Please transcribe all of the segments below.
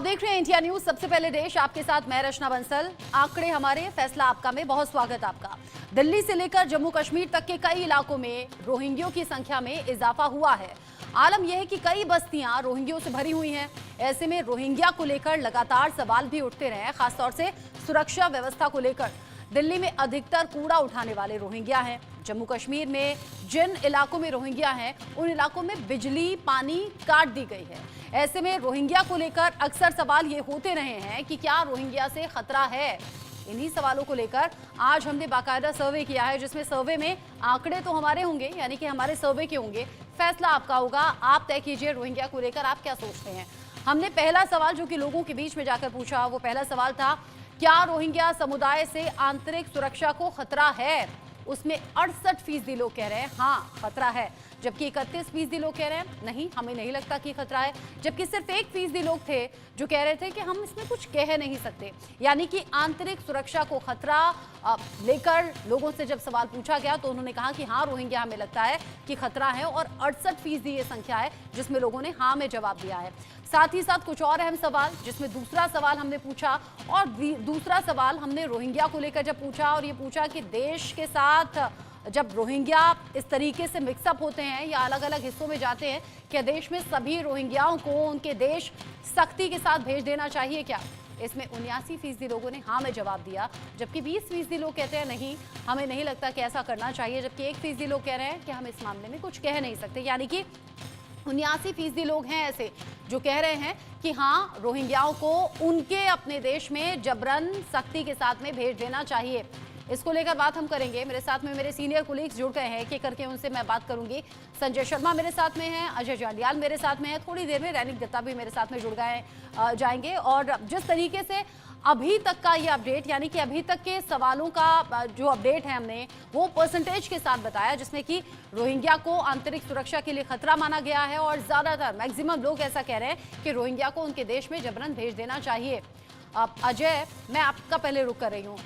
आप देख रहे हैं इंडिया न्यूज, सबसे पहले देश, आपके साथ मैं रचना बंसल। आंकड़े हमारे, फैसला आपका में बहुत स्वागत आपका। दिल्ली से लेकर जम्मू कश्मीर तक के कई इलाकों में रोहिंग्यों की संख्या में इजाफा हुआ है। आलम यह है कि कई बस्तियां रोहिंग्यों से भरी हुई हैं। ऐसे में रोहिंग्या को लेकर लगातार सवाल भी उठते रहे हैं, खासतौर से सुरक्षा व्यवस्था को लेकर। दिल्ली में अधिकतर कूड़ा उठाने वाले रोहिंग्या हैं। जम्मू कश्मीर में जिन इलाकों में रोहिंग्या हैं, उन इलाकों में बिजली पानी काट दी गई है। ऐसे में रोहिंग्या को लेकर अक्सर सवाल ये होते रहे हैं कि क्या रोहिंग्या से खतरा है। इन्हीं सवालों को लेकर आज हमने बाकायदा सर्वे किया है, जिसमें सर्वे में आंकड़े तो हमारे होंगे, यानी कि हमारे सर्वे के होंगे, फैसला आपका होगा। आप तय कीजिए रोहिंग्या को लेकर आप क्या सोचते हैं। हमने पहला सवाल जो कि लोगों के बीच में जाकर पूछा, वो पहला सवाल था, क्या रोहिंग्या समुदाय से आंतरिक सुरक्षा को खतरा है। उसमें 68% लोग कह रहे हैं हाँ खतरा है, जबकि 31% लोग कह रहे हैं नहीं, हमें नहीं लगता कि खतरा है। जबकि सिर्फ 1% लोग थे जो कह रहे थे कि हम इसमें कुछ कह नहीं सकते। यानी कि आंतरिक सुरक्षा को खतरा लेकर लोगों से जब सवाल पूछा गया तो उन्होंने कहा कि हाँ रोहिंग्या हमें लगता है कि खतरा है, और 68% ये संख्या है जिसमें लोगों ने हाँ में जवाब दिया है। साथ ही साथ कुछ और अहम सवाल, जिसमें दूसरा सवाल हमने पूछा, और दूसरा सवाल हमने रोहिंग्या को लेकर जब पूछा, और ये पूछा कि देश के साथ जब रोहिंग्या इस तरीके से मिक्सअप होते हैं या अलग अलग हिस्सों में जाते हैं, क्या देश में सभी रोहिंग्याओं को उनके देश सख्ती के साथ भेज देना चाहिए क्या। इसमें 79% लोगों ने हाँ में जवाब दिया, जबकि 20% लोग कहते हैं नहीं, हमें नहीं लगता कि ऐसा करना चाहिए, जबकि 1% लोग कह रहे हैं कि हम इस मामले में कुछ कह नहीं सकते। यानी कि 79% लोग हैं ऐसे जो कह रहे हैं कि हाँ रोहिंग्याओं को उनके अपने देश में जबरन सख्ती के साथ में भेज देना चाहिए। इसको लेकर बात हम करेंगे। मेरे साथ में मेरे सीनियर कोलीग्स जुड़ गए हैं, एक करके उनसे मैं बात करूंगी। संजय शर्मा मेरे साथ में हैं, अजय जांडियाल मेरे साथ में है, थोड़ी देर में रैनिक दत्ता भी मेरे साथ में जुड़ गए जाएंगे। और जिस तरीके से अभी तक का ये अपडेट, यानी कि अभी तक के सवालों का जो अपडेट है हमने वो परसेंटेज के साथ बताया, जिसमें कि रोहिंग्या को आंतरिक सुरक्षा के लिए खतरा माना गया है, और ज्यादातर मैक्सिमम लोग ऐसा कह रहे हैं कि रोहिंग्या को उनके देश में जबरन भेज देना चाहिए। अजय, मैं आपका पहले रुक कर रही हूँ,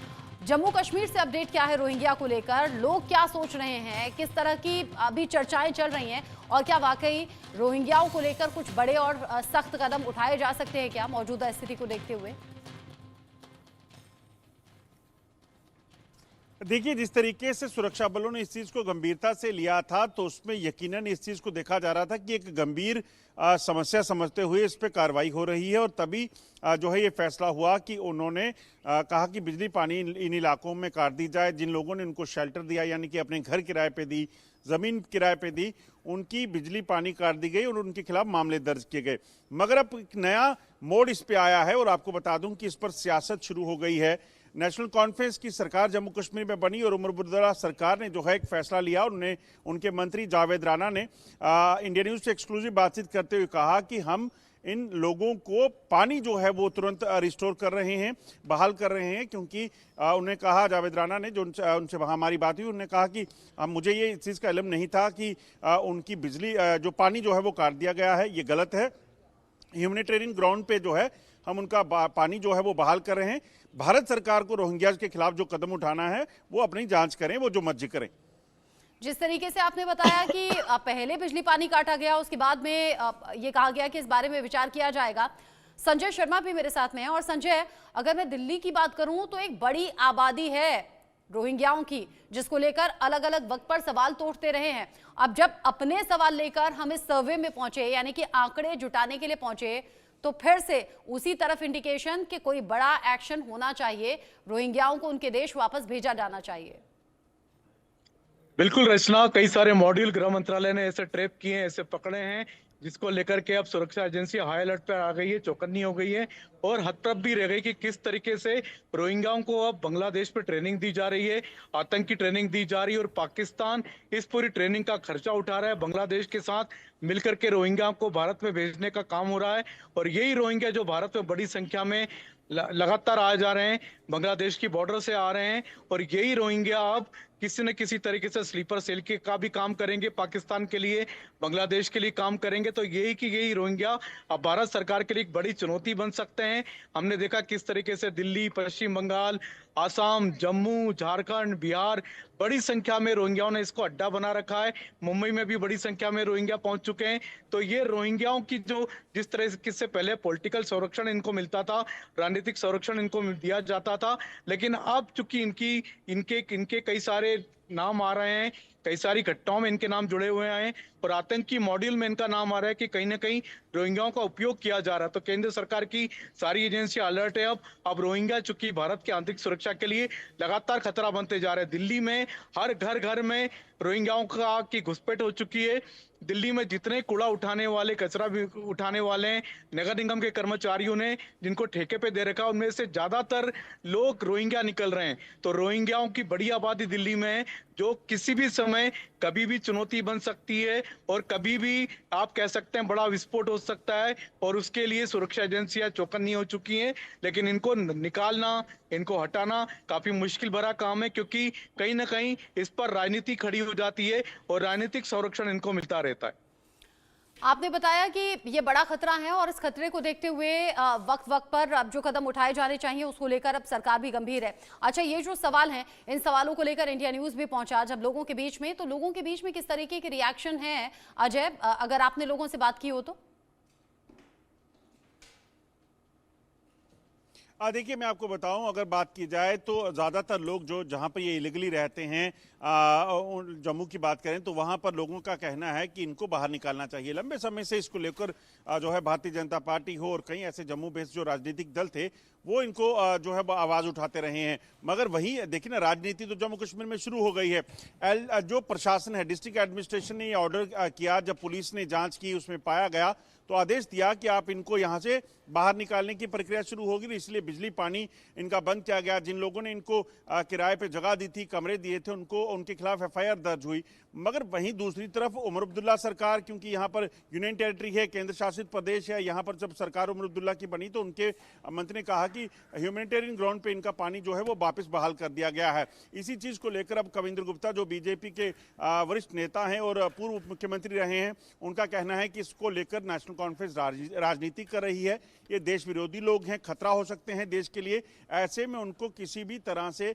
जम्मू कश्मीर से अपडेट क्या है रोहिंग्या को लेकर, लोग क्या सोच रहे हैं, किस तरह की अभी चर्चाएं चल रही हैं, और क्या वाकई रोहिंग्याओं को लेकर कुछ बड़े और सख्त कदम उठाए जा सकते हैं क्या मौजूदा स्थिति को देखते हुए। देखिए, जिस तरीके से सुरक्षा बलों ने इस चीज को गंभीरता से लिया था, तो उसमें यकीनन इस चीज को देखा जा रहा था कि एक गंभीर समस्या समझते हुए इस पे कार्रवाई हो रही है। और तभी जो है ये फैसला हुआ कि उन्होंने कहा कि बिजली पानी इन इलाकों में काट दी जाए। जिन लोगों ने उनको शेल्टर दिया, यानी कि अपने घर किराए पे दी, जमीन किराए पे दी, उनकी बिजली पानी काट दी गई और उनके खिलाफ मामले दर्ज किए गए। मगर अब एक नया मोड़ इस पे आया है, और आपको बता दूं कि इस पर सियासत शुरू हो गई है। नेशनल कॉन्फ्रेंस की सरकार जम्मू कश्मीर में बनी, और उमर अब्दुल्ला सरकार ने जो है एक फैसला लिया। उन्होंने, उनके मंत्री जावेद राणा ने इंडिया न्यूज से एक्सक्लूसिव बातचीत करते हुए कहा कि हम इन लोगों को पानी जो है वो तुरंत रिस्टोर कर रहे हैं, बहाल कर रहे हैं। क्योंकि उन्होंने कहा, जावेद राणा ने, जो उनसे हमारी बात हुई, उन्होंने कहा कि मुझे ये इस चीज़ का इल्म नहीं था कि उनकी बिजली जो पानी जो है वो काट दिया गया है, ये गलत है। ह्यूमैनिटेरियन ग्राउंड पे जो है हम उनका पानी जो है वो बहाल कर रहे हैं। भारत सरकार को रोहिंग्या के खिलाफ जो कदम उठाना है वो अपनी जांच करें, वो जो मर्जी करें। जिस तरीके से आपने बताया कि पहले बिजली पानी काटा गया, उसके बाद में ये कहा गया कि इस बारे में विचार किया जाएगा। संजय शर्मा भी मेरे साथ में है। और संजय, अगर मैं दिल्ली की बात करूं तो एक बड़ी आबादी है रोहिंग्याओं की, जिसको लेकर अलग अलग वक्त पर सवाल तो उठते रहे हैं। अब जब अपने सवाल लेकर हम इस सर्वे में पहुंचे, यानी कि आंकड़े जुटाने के लिए पहुंचे, तो फिर से उसी तरफ इंडिकेशन कि कोई बड़ा एक्शन होना चाहिए, रोहिंग्याओं को उनके देश वापस भेजा जाना चाहिए। बिल्कुल रचना, कई सारे मॉड्यूल गृह मंत्रालय ने ऐसे ट्रैप किए हैं, ऐसे पकड़े हैं, जिसको लेकर के अब सुरक्षा एजेंसी हाई अलर्ट पर आ गई है, चौकन्नी हो गई है। और हतप्रभ भी रह गई कि किस तरीके से रोहिंग्याओं को अब बांग्लादेश पे ट्रेनिंग दी जा रही है, आतंकी ट्रेनिंग दी जा रही है, और पाकिस्तान इस पूरी ट्रेनिंग का खर्चा उठा रहा है। बांग्लादेश के साथ मिलकर के रोहिंग्याओं को भारत में भेजने का काम हो रहा है। और यही रोहिंग्या जो भारत में बड़ी संख्या में लगातार आ जा रहे हैं, बांग्लादेश की बॉर्डर से आ रहे हैं और यही रोहिंग्या अब किसी न किसी तरीके से स्लीपर सेल के का भी काम करेंगे, पाकिस्तान के लिए, बांग्लादेश के लिए काम करेंगे। तो यही रोहिंग्या अब भारत सरकार के लिए एक बड़ी चुनौती बन सकते हैं। हमने देखा किस तरीके से दिल्ली, पश्चिम बंगाल, आसाम, जम्मू, झारखंड, बिहार बड़ी संख्या में रोहिंग्याओं ने इसको अड्डा बना रखा है। मुंबई में भी बड़ी संख्या में रोहिंग्या पहुंच चुके हैं। तो ये रोहिंग्याओं की जो जिस तरह से पहले पॉलिटिकल संरक्षण इनको मिलता था, राजनीतिक संरक्षण इनको दिया जाता था, लेकिन अब चूंकि इनके कई सारे नाम आ रहे हैं, कई सारी घटनाओं में इनके नाम जुड़े हुए हैं और आतंकी मॉड्यूल में इनका नाम आ रहा है कि कहीं ना कहीं रोहिंग्याओं का उपयोग किया जा रहा है। तो केंद्र सरकार की सारी एजेंसियां अलर्ट है। अब रोहिंग्या चूंकि भारत की आंतरिक सुरक्षा के लिए लगातार खतरा बनते जा रहे हैं। दिल्ली में हर घर में रोहिंग्याओं की घुसपैठ हो चुकी है। दिल्ली में जितने कूड़ा उठाने वाले, कचरा भी उठाने वाले हैं, नगर निगम के कर्मचारियों ने जिनको ठेके पे दे रखा है, उनमें से ज्यादातर लोग रोहिंग्या निकल रहे हैं। तो रोहिंग्याओं की बड़ी आबादी दिल्ली में है, जो किसी भी समय कभी भी चुनौती बन सकती है और कभी भी आप कह सकते हैं बड़ा विस्फोट हो सकता है। और उसके लिए सुरक्षा एजेंसियां चौकन्नी हो चुकी हैं। लेकिन इनको निकालना, इनको हटाना काफी मुश्किल भरा काम है, क्योंकि कहीं ना कहीं इस पर राजनीति खड़ी हो जाती है और राजनीतिक संरक्षण इनको मिलता रहता है। आपने बताया कि ये बड़ा खतरा है और इस खतरे को देखते हुए वक्त वक्त पर अब जो कदम उठाए जाने चाहिए उसको लेकर अब सरकार भी गंभीर है। अच्छा, ये जो सवाल हैं, इन सवालों को लेकर इंडिया न्यूज़ भी पहुंचा जब लोगों के बीच में, तो लोगों के बीच में किस तरीके के रिएक्शन है अजय, अगर आपने लोगों से बात की हो तो? देखिए, मैं आपको बताऊं, अगर बात की जाए तो ज़्यादातर लोग जो जहां पर ये इलीगली रहते हैं, जम्मू की बात करें तो वहां पर लोगों का कहना है कि इनको बाहर निकालना चाहिए। लंबे समय से इसको लेकर जो है भारतीय जनता पार्टी हो और कई ऐसे जम्मू बेस्ड जो राजनीतिक दल थे वो इनको जो है आवाज़ उठाते रहे हैं। मगर वहीं देखिए ना, राजनीति तो जम्मू कश्मीर में शुरू हो गई है। जो प्रशासन है, डिस्ट्रिक्ट एडमिनिस्ट्रेशन ने ये ऑर्डर किया, जब पुलिस ने जाँच की उसमें पाया गया तो आदेश दिया कि आप इनको यहाँ से बाहर निकालने की प्रक्रिया शुरू होगी। इसलिए बिजली पानी इनका बंद किया गया। जिन लोगों ने इनको किराए पे जगह दी थी, कमरे दिए थे, उनके खिलाफ एफआईआर दर्ज हुई। मगर वहीं दूसरी तरफ उमर अब्दुल्ला सरकार, क्योंकि यहाँ पर यूनियन टेरिटरी है, केंद्र शासित प्रदेश है, यहाँ पर जब सरकार उमर अब्दुल्ला की बनी तो उनके मंत्री ने कहा कि ह्यूमैनिटेरियन ग्राउंड पे इनका पानी जो है वो वापस बहाल कर दिया गया है। इसी चीज़ को लेकर अब कविंद्र गुप्ता, जो बीजेपी के वरिष्ठ नेता हैं और पूर्व उप मुख्यमंत्री रहे हैं, उनका कहना है कि इसको लेकर नेशनल कॉन्फ्रेंस राजनीति कर रही है। ये देश विरोधी लोग हैं, खतरा हो सकते हैं देश के लिए। ऐसे में उनको किसी भी तरह से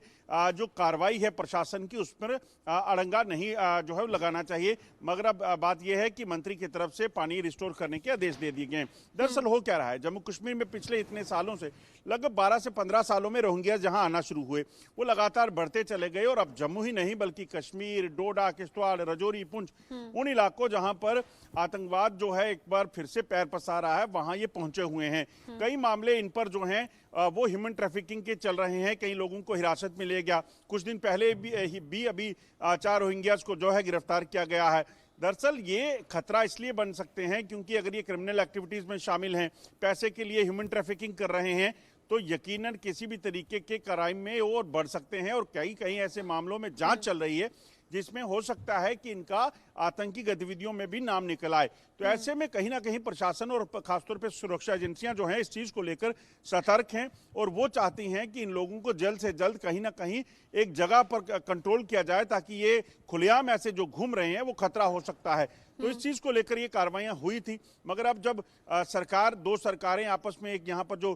जो कार्रवाई है प्रशासन की उस पर अड़ंगा नहीं जो है लगाना चाहिए। मगर अब बात यह है कि मंत्री की तरफ से पानी रिस्टोर करने के आदेश दे दिए गए। दरअसल हो क्या रहा है, जम्मू कश्मीर में पिछले इतने सालों से, लगभग 12 से 15 सालों में रोहिंग्या जहां आना शुरू हुए वो लगातार बढ़ते चले गए और अब जम्मू ही नहीं बल्कि कश्मीर, डोडा, किश्तवाड़, रजौरी, पुंछ, उन इलाकों जहां पर आतंकवाद जो है एक बार फिर से पैर पसार रहा है, वहां ये पहुंचे हुए हैं। कई मामले इन पर जो हैं वो ह्यूमन ट्रैफिकिंग के चल रहे हैं। कई लोगों को हिरासत में लिया गया। कुछ दिन पहले भी अभी 4 रोहिंग्यास को जो है गिरफ्तार किया गया है। दरअसल ये खतरा इसलिए बन सकते हैं क्योंकि अगर ये क्रिमिनल एक्टिविटीज में शामिल हैं, पैसे के लिए ह्यूमन ट्रैफिकिंग कर रहे हैं, तो यकीनन किसी भी तरीके के क्राइम में और बढ़ सकते हैं। और कई ऐसे मामलों में जांच चल रही है जिसमें हो सकता है कि इनका आतंकी गतिविधियों में भी नाम निकल आए। तो ऐसे में कहीं ना कहीं प्रशासन और खासतौर पर सुरक्षा एजेंसियां जो हैं इस चीज को लेकर सतर्क हैं और वो चाहती हैं कि इन लोगों को जल्द से जल्द कहीं ना कहीं एक जगह पर कंट्रोल किया जाए, ताकि ये खुलेआम ऐसे जो घूम रहे हैं वो खतरा हो सकता है। तो इस चीज को लेकर ये कार्रवाइयां हुई थी। मगर अब जब दो सरकारें आपस में, एक यहाँ पर जो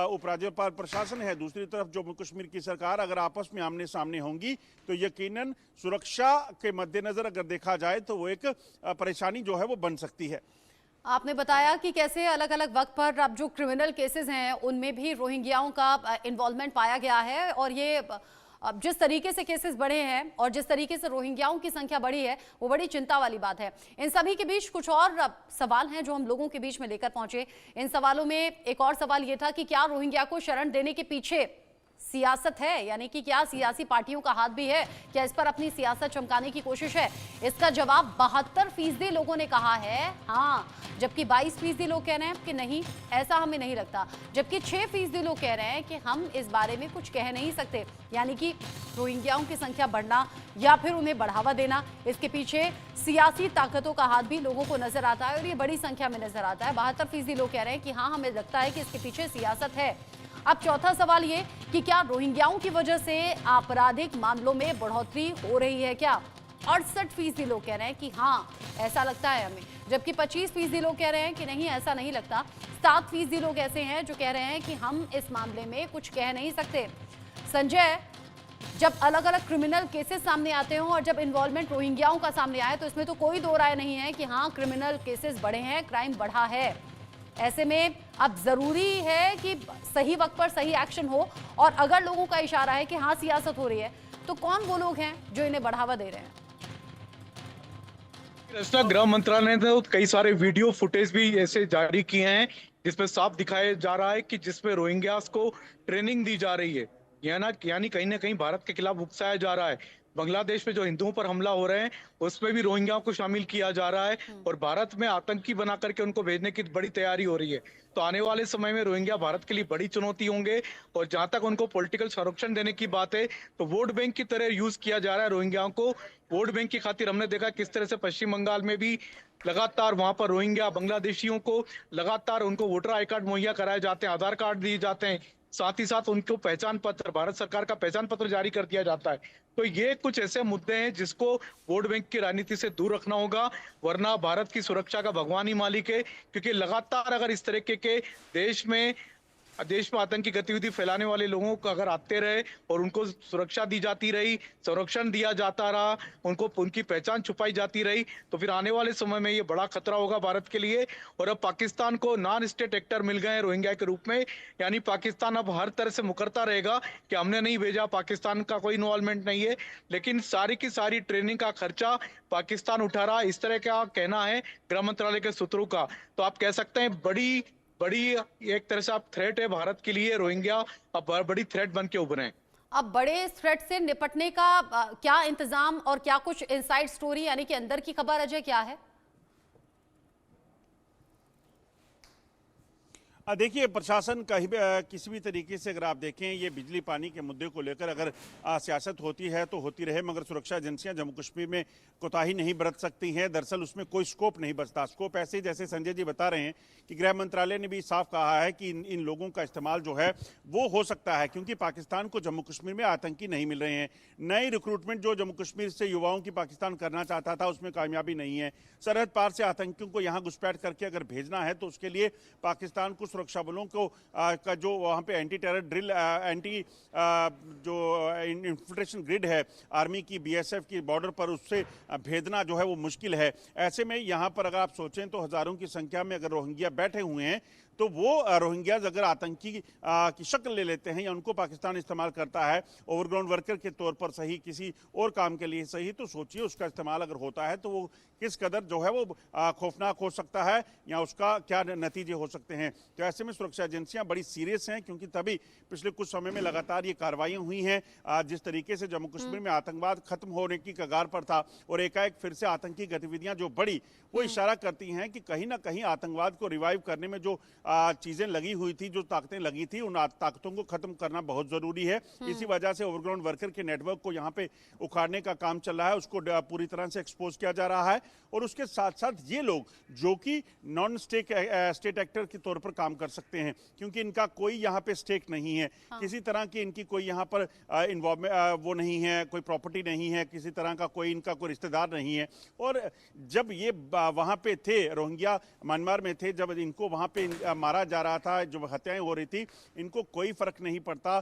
उपराज्यपाल प्रशासन है, दूसरी तरफ जम्मू कश्मीर की सरकार, अगर आपस में आमने सामने होंगी तो यकीनन सुरक्षा के मद्देनजर अगर देखा जाए तो वो एक परेशानी जो है वो बन सकती है। आपने बताया कि कैसे अलग अलग वक्त पर अब जो क्रिमिनल केसेस हैं उनमें भी रोहिंग्याओं का इन्वॉल्वमेंट पाया गया है और ये अब जिस तरीके से केसेस बढ़े हैं और जिस तरीके से रोहिंग्याओं की संख्या बढ़ी है वो बड़ी चिंता वाली बात है। इन सभी के बीच कुछ और सवाल हैं जो हम लोगों के बीच में लेकर पहुंचे। इन सवालों में एक और सवाल ये था कि क्या रोहिंग्या को शरण देने के पीछे सियासत है, यानी कि क्या सियासी पार्टियों का हाथ भी है, क्या इस पर अपनी सियासत चमकाने की कोशिश है? इसका जवाब 72% लोगों ने कहा है हाँ, जबकि 22% लोग कह रहे हैं कि नहीं, ऐसा हमें नहीं लगता, जबकि 6% लोग कह रहे हैं कि हम इस बारे में कुछ कह नहीं सकते। यानी कि रोहिंग्याओं की संख्या बढ़ना या फिर उन्हें बढ़ावा देना, इसके पीछे सियासी ताकतों का हाथ भी लोगों को नजर आता है और ये बड़ी संख्या में नजर आता है। 72% लोग कह रहे हैं कि हाँ, हमें लगता है कि इसके पीछे सियासत है। अब चौथा सवाल ये कि क्या रोहिंग्याओं की वजह से आपराधिक मामलों में बढ़ोतरी हो रही है क्या? 68% लोग कह रहे हैं कि हाँ ऐसा लगता है हमें, जबकि 25% लोग कह रहे हैं कि नहीं ऐसा नहीं लगता। 7% लोग ऐसे हैं जो कह रहे हैं कि हम इस मामले में कुछ कह नहीं सकते। संजय, जब अलग अलग क्रिमिनल केसेस सामने आते हों और जब इन्वॉल्वमेंट रोहिंग्याओं का सामने आए तो इसमें तो कोई दो राय नहीं है कि हाँ क्रिमिनल केसेस बढ़े हैं, क्राइम बढ़ा है। ऐसे में अब जरूरी है कि सही वक्त पर सही एक्शन हो, और अगर लोगों का इशारा है कि हाँ सियासत हो रही है तो कौन वो लोग हैं जो इन्हें बढ़ावा दे रहे हैं? रक्षा गृह मंत्रालय ने तो कई सारे वीडियो फुटेज भी ऐसे जारी किए हैं जिसमें साफ दिखाया जा रहा है कि जिसमें रोहिंग्यास को ट्रेनिंग दी जा रही है, यानी कहीं ना कहीं भारत के खिलाफ उकसाया जा रहा है। बांग्लादेश में जो हिंदुओं पर हमला हो रहे हैं उसमें भी रोहिंग्याओं को शामिल किया जा रहा है और भारत में आतंकी बना करके उनको भेजने की बड़ी तैयारी हो रही है। तो आने वाले समय में रोहिंग्या भारत के लिए बड़ी चुनौती होंगे। और जहां तक उनको पॉलिटिकल संरक्षण देने की बात है तो वोट बैंक की तरह यूज किया जा रहा है रोहिंग्याओं को। वोट बैंक की खातिर हमने देखा किस तरह से पश्चिम बंगाल में भी लगातार वहां पर रोहिंग्या बांग्लादेशियों को लगातार उनको वोटर आई कार्ड मुहैया कराए जाते हैं, आधार कार्ड दिए जाते हैं, साथ ही साथ उनको पहचान पत्र, भारत सरकार का पहचान पत्र जारी कर दिया जाता है। तो ये कुछ ऐसे मुद्दे हैं जिसको वोट बैंक की राजनीति से दूर रखना होगा, वरना भारत की सुरक्षा का भगवान ही मालिक है। क्योंकि लगातार अगर इस तरीके के देश में आतंकी गतिविधि फैलाने वाले लोगों को अगर आते रहे और उनको सुरक्षा दी जाती रही, संरक्षण दिया जाता रहा, उनको उनकी पहचान छुपाई जाती रही, तो फिर आने वाले समय में ये बड़ा खतरा होगा भारत के लिए। और अब पाकिस्तान को नॉन स्टेट एक्टर मिल गए हैं रोहिंग्या के रूप में, यानी पाकिस्तान अब हर तरह से मुकरता रहेगा कि हमने नहीं भेजा, पाकिस्तान का कोई इन्वॉल्वमेंट नहीं है, लेकिन सारी की सारी ट्रेनिंग का खर्चा पाकिस्तान उठा रहा, इस तरह का कहना है गृह मंत्रालय के सूत्रों का। तो आप कह सकते हैं बड़ी एक तरह से आप थ्रेट है भारत के लिए रोहिंग्या, अब बड़ी थ्रेट बन के उभरे हैं। अब बड़े थ्रेट से निपटने का क्या इंतजाम और क्या कुछ इनसाइड स्टोरी यानी कि अंदर की खबर अजय क्या है? देखिए, प्रशासन कहीं भी किसी भी तरीके से अगर आप देखें ये बिजली पानी के मुद्दे को लेकर अगर सियासत होती है तो होती रहे, मगर सुरक्षा एजेंसियां जम्मू कश्मीर में कोताही नहीं बरत सकती हैं। दरअसल उसमें कोई स्कोप नहीं बचता। स्कोप ऐसे जैसे संजय जी बता रहे हैं कि गृह मंत्रालय ने भी साफ कहा है कि इन लोगों का इस्तेमाल जो है वो हो सकता है क्योंकि पाकिस्तान को जम्मू कश्मीर में आतंकी नहीं मिल रहे हैं। नई रिक्रूटमेंट जो जम्मू कश्मीर से युवाओं की पाकिस्तान करना चाहता था उसमें कामयाबी नहीं है। सरहद पार से आतंकियों को यहाँ घुसपैठ करके अगर भेजना है तो उसके लिए पाकिस्तान को सुरक्षा बलों को का जो वहाँ पे एंटी टेरर ड्रिल जो इन्फिल्ट्रेशन ग्रिड है आर्मी की, बीएसएफ की बॉर्डर पर, उससे भेजना जो है वो मुश्किल है। ऐसे में यहाँ पर अगर आप सोचें तो हजारों की संख्या में अगर रोहिंग्या बैठे हुए हैं तो वो रोहिंग्याज अगर आतंकी की शक्ल ले लेते हैं या उनको पाकिस्तान इस्तेमाल करता है ओवरग्राउंड वर्कर के तौर पर सही, किसी और काम के लिए सही, तो सोचिए उसका इस्तेमाल अगर होता है तो वो किस कदर जो है वो खौफनाक हो सकता है या उसका क्या नतीजे हो सकते हैं। तो ऐसे में सुरक्षा एजेंसियां बड़ी सीरियस हैं क्योंकि तभी पिछले कुछ समय में लगातार ये कार्रवाइयां हुई हैं। जिस तरीके से जम्मू कश्मीर में आतंकवाद खत्म होने की कगार पर था और एकाएक फिर से आतंकी गतिविधियां जो बढ़ी, वो इशारा करती हैं कि कहीं ना कहीं आतंकवाद को रिवाइव करने में जो चीजें लगी हुई थी, जो ताकतें लगी थी, उन ताकतों को खत्म करना बहुत जरूरी है। इसी वजह से ओवरग्राउंड वर्कर के नेटवर्क को यहाँ पे उखाड़ने का काम चल रहा है, उसको पूरी तरह से एक्सपोज किया जा रहा है। और उसके साथ साथ ये लोग जो कि नॉन स्टेट एक्टर के तौर पर काम कर सकते हैं क्योंकि इनका कोई यहाँ पे स्टेक नहीं है, किसी तरह की इनकी कोई यहाँ पर इन्वॉल्वमेंट वो नहीं है, कोई प्रॉपर्टी नहीं है, किसी तरह का कोई इनका कोई रिश्तेदार नहीं है। और जब ये वहाँ पे थे, रोहिंग्या म्यांमार में थे, जब इनको वहाँ पे मारा जा रहा था, जब हत्याएं हो रही थी, इनको कोई फर्क नहीं पड़ता।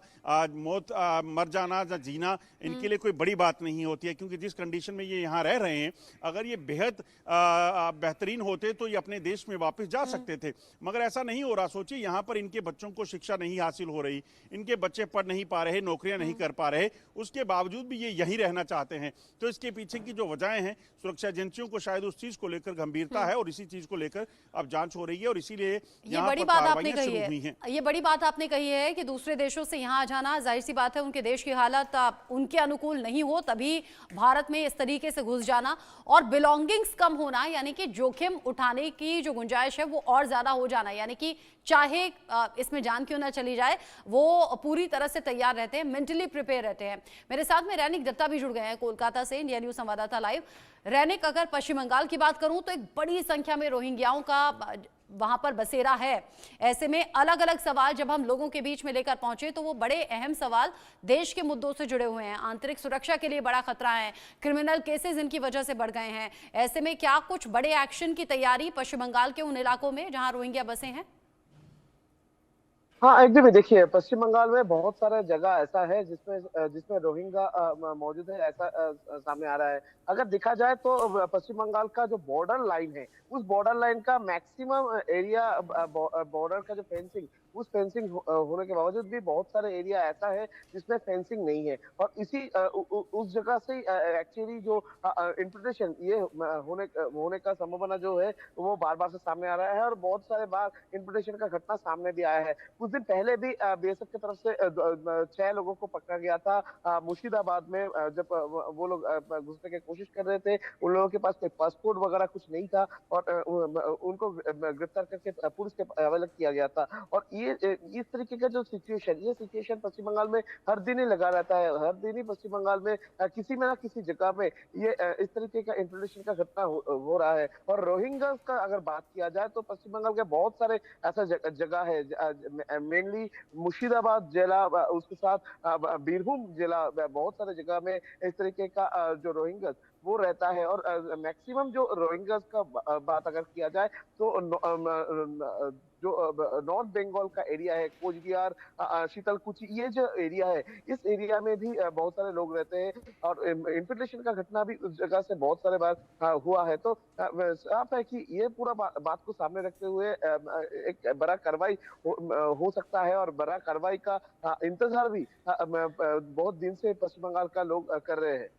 मौत, मर जाना या जीना इनके लिए कोई बड़ी बात नहीं होती है क्योंकि जिस कंडीशन में ये यहाँ रह रहे हैं, अगर ये बेहद बेहतरीन होते तो ये अपने देश में वापस जा सकते थे, मगर ऐसा नहीं हो रहा। सोचिए यहाँ पर इनके बच्चों को शिक्षा नहीं हासिल हो रही, इनके बच्चे पढ़ नहीं पा रहे, नौकरियां नहीं कर पा रहे, उसके बावजूद भी ये यहीं रहना चाहते हैं। तो इसके पीछे की जो वजहें हैं, सुरक्षा एजेंसियों को शायद उस चीज को लेकर गंभीरता है और इसी चीज को लेकर अब जांच हो रही है और इसीलिए ये बड़ी बात आपने कही है, ये बड़ी बात आपने कही है कि दूसरे देशों से यहाँ आ जाना, जाहिर सी बात है उनके देश की हालत उनके अनुकूल नहीं हो तभी भारत में इस तरीके से घुस जाना और बिलोंगिंग्स कम होना, यानी कि जोखिम उठाने की जो गुंजाइश है वो और ज्यादा हो जाना, यानी कि चाहे इसमें जान क्यों ना चली जाए वो पूरी तरह से तैयार रहते हैं, मेंटली प्रिपेयर रहते हैं। मेरे साथ में रैनिक दत्ता भी जुड़ गए हैं कोलकाता से, इंडिया न्यूज संवाददाता लाइव। रैनिक, अगर पश्चिम बंगाल की बात करूं तो एक बड़ी संख्या में रोहिंग्याओं का वहां पर बसेरा है। ऐसे में अलग अलग सवाल जब हम लोगों के बीच में लेकर पहुंचे तो वो बड़े अहम सवाल देश के मुद्दों से जुड़े हुए हैं। आंतरिक सुरक्षा के लिए बड़ा खतरा है, क्रिमिनल केसेस इनकी वजह से बढ़ गए हैं। ऐसे में क्या कुछ बड़े एक्शन की तैयारी पश्चिम बंगाल के उन इलाकों में जहां रोहिंग्या बसे हैं? हाँ, एकदम ही देखिए, पश्चिम बंगाल में बहुत सारा जगह ऐसा है जिसमें जिसमें रोहिंग्या मौजूद है, ऐसा सामने आ रहा है। अगर देखा जाए तो पश्चिम बंगाल का जो बॉर्डर लाइन है, उस बॉर्डर लाइन का मैक्सिमम एरिया, बॉर्डर का जो फेंसिंग, उस फेंसिंग होने के बावजूद भी बहुत सारे एरिया ऐसा है जिसमें फेंसिंग नहीं है। और इसी उस जगह से एक्चुअली जो इंफिल्ट्रेशन ये होने का संभावना जो है वो बार बार से सामने आ रहा है, और बहुत सारे बार इंफिल्ट्रेशन का घटना सामने भी आया है। कुछ दिन पहले भी बीएसएफ की तरफ से 6 लोगों को पकड़ा गया था मुर्शिदाबाद में, जब वो लोग घुसने की कोशिश कर रहे थे। उन लोगों के पास कोई पासपोर्ट वगैरह कुछ नहीं था, और उनको गिरफ्तार करके पुलिस के हवाले किया गया था। और ये इस तरीके का जो ये सिचुएशन पश्चिम बंगाल में हर दिन ही लगा रहता है। हर दिन ही पश्चिम बंगाल में किसी में ना किसी जगह में ये इस तरीके का इंफिल्ट्रेशन का घटना हो रहा है। और रोहिंग्या का अगर बात किया जाए तो पश्चिम बंगाल के बहुत सारे ऐसा जगह है, मेनली मुर्शिदाबाद जिला, उसके साथ बीरभूम जिला, बहुत सारे जगह में इस तरीके का जो रोहिंग्या वो रहता है। और मैक्सिमम जो रोहिंग्या का बात अगर किया जाए तो जो नॉर्थ बंगाल का एरिया है, कोचबिहार, शीतलकुची, ये जो एरिया है, इस एरिया में भी बहुत सारे लोग रहते हैं। और इंफिल्ट्रेशन का घटना भी उस जगह से बहुत सारे बार हुआ है। तो साफ है कि ये पूरा बात को सामने रखते हुए एक बड़ा कार्रवाई हो सकता है, और बड़ा कार्रवाई का इंतजार भी बहुत दिन से पश्चिम बंगाल का लोग कर रहे हैं।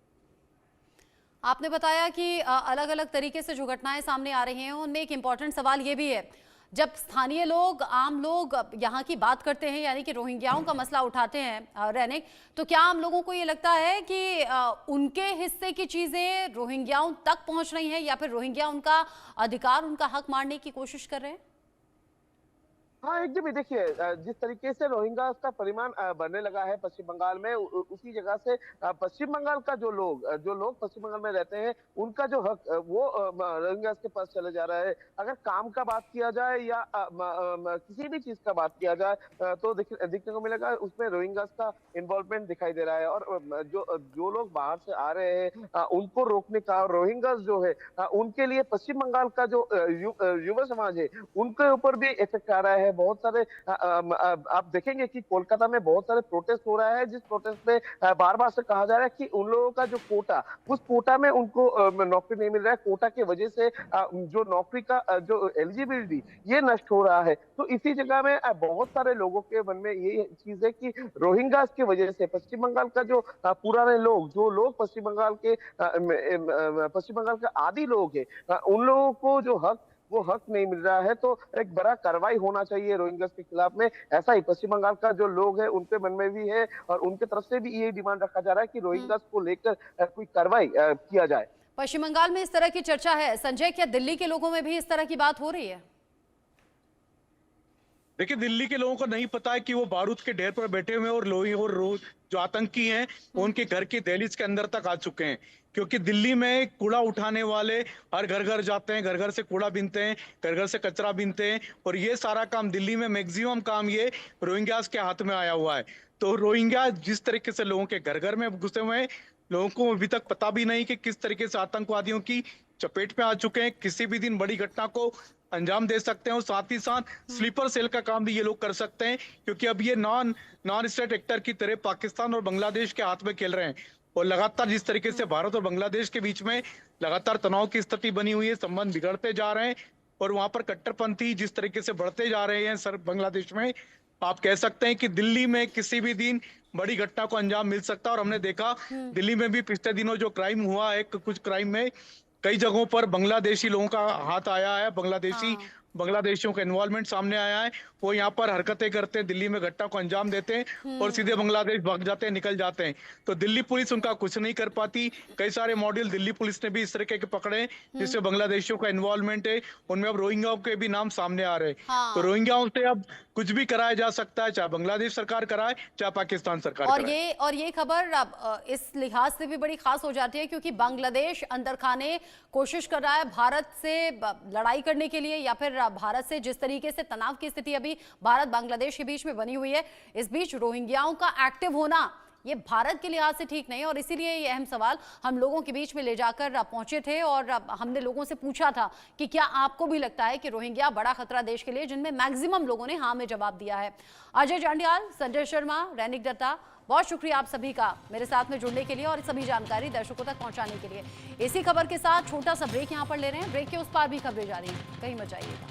आपने बताया कि अलग अलग तरीके से जो घटनाएं सामने आ रही हैं उनमें एक इम्पॉर्टेंट सवाल ये भी है, जब स्थानीय लोग, आम लोग यहाँ की बात करते हैं, यानी कि रोहिंग्याओं का मसला उठाते हैं रैनिक, तो क्या आम लोगों को ये लगता है कि उनके हिस्से की चीजें रोहिंग्याओं तक पहुंच रही हैं, या फिर रोहिंग्या उनका अधिकार, उनका हक मारने की कोशिश कर रहे हैं? हाँ, एकदम ही देखिए, जिस तरीके से रोहिंग्या का परिमाण बढ़ने लगा है पश्चिम बंगाल में, उसी जगह से पश्चिम बंगाल का जो लोग पश्चिम बंगाल में रहते हैं, उनका जो हक वो रोहिंग्या के पास चले जा रहा है। अगर काम का बात किया जाए या किसी भी चीज का बात किया जाए तो दिखने को मिलेगा उसमें रोहिंग्या का इन्वॉल्वमेंट दिखाई दे रहा है। और जो लोग बाहर से आ रहे हैं उनको रोकने का, रोहिंग्या जो है उनके लिए पश्चिम बंगाल का जो युवा समाज है उनके ऊपर भी इफेक्ट आ रहा है। बहुत सारे आप देखेंगे कि कोलकाता में बहुत सारे प्रोटेस्ट हो रहा है, जिस प्रोटेस्ट में बार बार से कहा जा रहा है कि उन लोगों का जो कोटा, उस कोटा में उनको नौकरी नहीं मिल रहा है। कोटा की वजह से जो नौकरी का जो एलिजिबिलिटी ये नष्ट हो रहा है। तो इसी जगह में बहुत सारे लोगों के मन में ये चीज है कि रोहिंग्या की वजह से पश्चिम बंगाल का जो पुराने लोग, जो लोग पश्चिम बंगाल के आदि लोग हैं, उन लोगों को जो वो हक नहीं मिल रहा है। तो एक बड़ा कार्रवाई होना चाहिए रोहिंग्या के खिलाफ में। ऐसा ही पश्चिम बंगाल का जो लोग हैं उनके मन में भी है, और उनके तरफ से भी ये डिमांड रखा जा रहा है कि रोहिंग्या को लेकर कोई कार्रवाई किया जाए। पश्चिम बंगाल में इस तरह की चर्चा है संजय, क्या दिल्ली के लोगों में भी इस तरह की बात हो रही है? देखिए, दिल्ली के लोगों को नहीं पता है कि वो बारूद के ढेर पर बैठे हुए हैं, और जो आतंकी हैं उनके घर की दहलीज के अंदर तक आ चुके हैं। क्योंकि दिल्ली में कूड़ा उठाने वाले हर घर घर जाते हैं, घर घर से कूड़ा बीनते हैं, घर घर से कचरा बीनते हैं, और ये सारा काम दिल्ली में मैक्सिमम काम ये रोहिंग्यास के हाथ में आया हुआ है। तो रोहिंग्या जिस तरीके से लोगों के घर घर में घुसे हुए हैं, लोगों को अभी तक पता भी नहीं कि किस तरीके से आतंकवादियों की चपेट में आ चुके हैं, किसी भी दिन बड़ी घटना को अंजाम दे सकते हैं। और साथ ही साथ स्लीपर सेल का काम भी ये लोग कर सकते हैं, क्योंकि अब ये नॉन स्टेट एक्टर की तरह पाकिस्तान और बांग्लादेश के हाथ में खेल रहे हैं। और लगातार जिस तरीके से भारत और बांग्लादेश के बीच में लगातार तनाव की स्थिति बनी हुई है, संबंध बिगड़ते जा रहे हैं, और वहां पर कट्टरपंथी जिस तरीके से बढ़ते जा रहे हैं सर बांग्लादेश में, आप कह सकते हैं कि दिल्ली में किसी भी दिन बड़ी घटना को अंजाम मिल सकता है। और हमने देखा दिल्ली में भी पिछले दिनों जो क्राइम हुआ है, कुछ क्राइम में कई जगहों पर बांग्लादेशी लोगों का हाथ आया है, बांग्लादेशियों का इन्वॉल्वमेंट सामने आया है। वो यहाँ पर हरकतें करते हैं, दिल्ली में घटना को अंजाम देते हैं और सीधे बांग्लादेश भाग जाते हैं, निकल जाते हैं। तो दिल्ली पुलिस उनका कुछ नहीं कर पाती। कई सारे मॉड्यूल दिल्ली पुलिस ने भी इस तरह के पकड़े जिससे बांग्लादेशियों का इन्वॉल्वमेंट है, उनमें अब रोहिंग्याओं के भी नाम सामने आ रहे हैं। तो रोहिंग्याओं से अब कुछ भी कराया जा सकता है, चाहे बांग्लादेश सरकार कराए चाहे पाकिस्तान सरकार कराए। और ये खबर अब इस लिहाज से भी बड़ी खास हो जाती है क्योंकि बांग्लादेश अंदर खाने कोशिश कर रहा है भारत से लड़ाई करने के लिए, या फिर भारत से जिस तरीके से तनाव की स्थिति अभी भारत बांग्लादेश के बीच में बनी हुई है, इस बीच रोहिंग्याओं का एक्टिव होना ये भारत के लिहाज से ठीक नहीं। और इसीलिए ये अहम सवाल हम लोगों के बीच में ले जाकर पहुंचे थे और हमने लोगों से पूछा था कि क्या आपको भी लगता है कि रोहिंग्या बड़ा खतरा देश के लिए, जिनमें मैक्सिमम लोगों ने हाँ में जवाब दिया है। अजय जांडियाल, संजय शर्मा, रैनिक दत्ता, बहुत शुक्रिया आप सभी का मेरे साथ में जुड़ने के लिए और सभी जानकारी दर्शकों तक पहुंचाने के लिए। इसी खबर के साथ छोटा सा ब्रेक यहां पर ले रहे हैं। ब्रेक के उस पार भी खबरें जारी हैं, कहीं मत जाइएगा।